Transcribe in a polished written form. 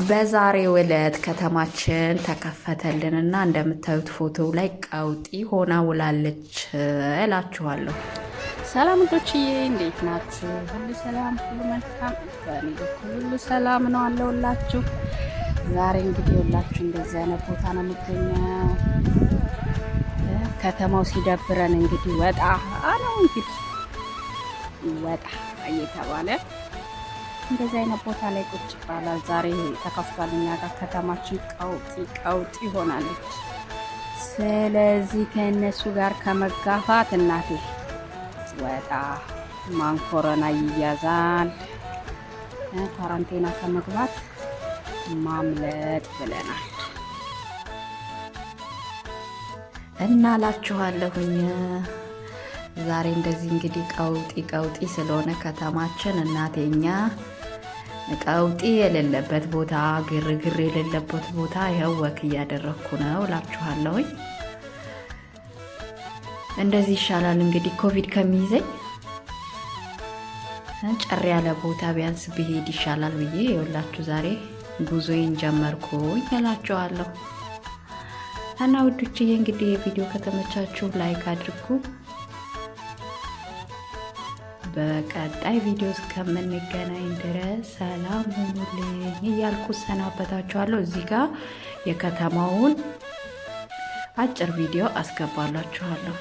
በዛሬው ዕለት ከተማችን ተከፈተልንና እንደምታዩት ፎቶ ላይ ቀውጢ ሆና ውላለች እላችኋለሁ። ሰላም እንዶችዬ እንዴት ናችሁ? ሁሉ ሰላም፣ ሁሉ መልካም። በእኔ በኩል ሁሉ ሰላም ነው አለሁላችሁ። ዛሬ እንግዲህ ሁላችሁ እንደዚህ አይነት ቦታ ነው የምገኘው። ከተማው ሲደብረን እንግዲህ ወጣ አለው እንግዲህ ወጣ እየተባለ እንደዚህ አይነት ቦታ ላይ ቁጭ ይባላል። ዛሬ ተከፍቷል እኛ ጋር ከተማችን ቀውጢ ሆናለች። ስለዚህ ከእነሱ ጋር ከመጋፋት እናቴ ወጣ ማንኮረና ይያዛል። ኳራንቴና ከመግባት ማምለጥ ብለናል እና ላችኋለሁኝ። ዛሬ እንደዚህ እንግዲህ ቀውጢ ስለሆነ ከተማችን እናቴኛ ቀውጢ የሌለበት ቦታ ግርግር የሌለበት ቦታ ይኸው ወክ እያደረግኩ ነው እላችኋለሁኝ። እንደዚህ ይሻላል እንግዲህ ኮቪድ ከሚይዘኝ ጨር ያለ ቦታ ቢያንስ ብሄድ ይሻላል ብዬ ይኸውላችሁ ዛሬ ጉዞዬን ጀመርኩኝ እላችኋለሁ። እና ውዶችዬ እንግዲህ የቪዲዮ ከተመቻችሁ ላይክ አድርጉ። በቀጣይ ቪዲዮ እስከምንገናኝ ድረስ ሰላም ሁኑልኝ እያልኩ ሰናበታችኋለሁ። እዚህ ጋር የከተማውን አጭር ቪዲዮ አስገባላችኋለሁ።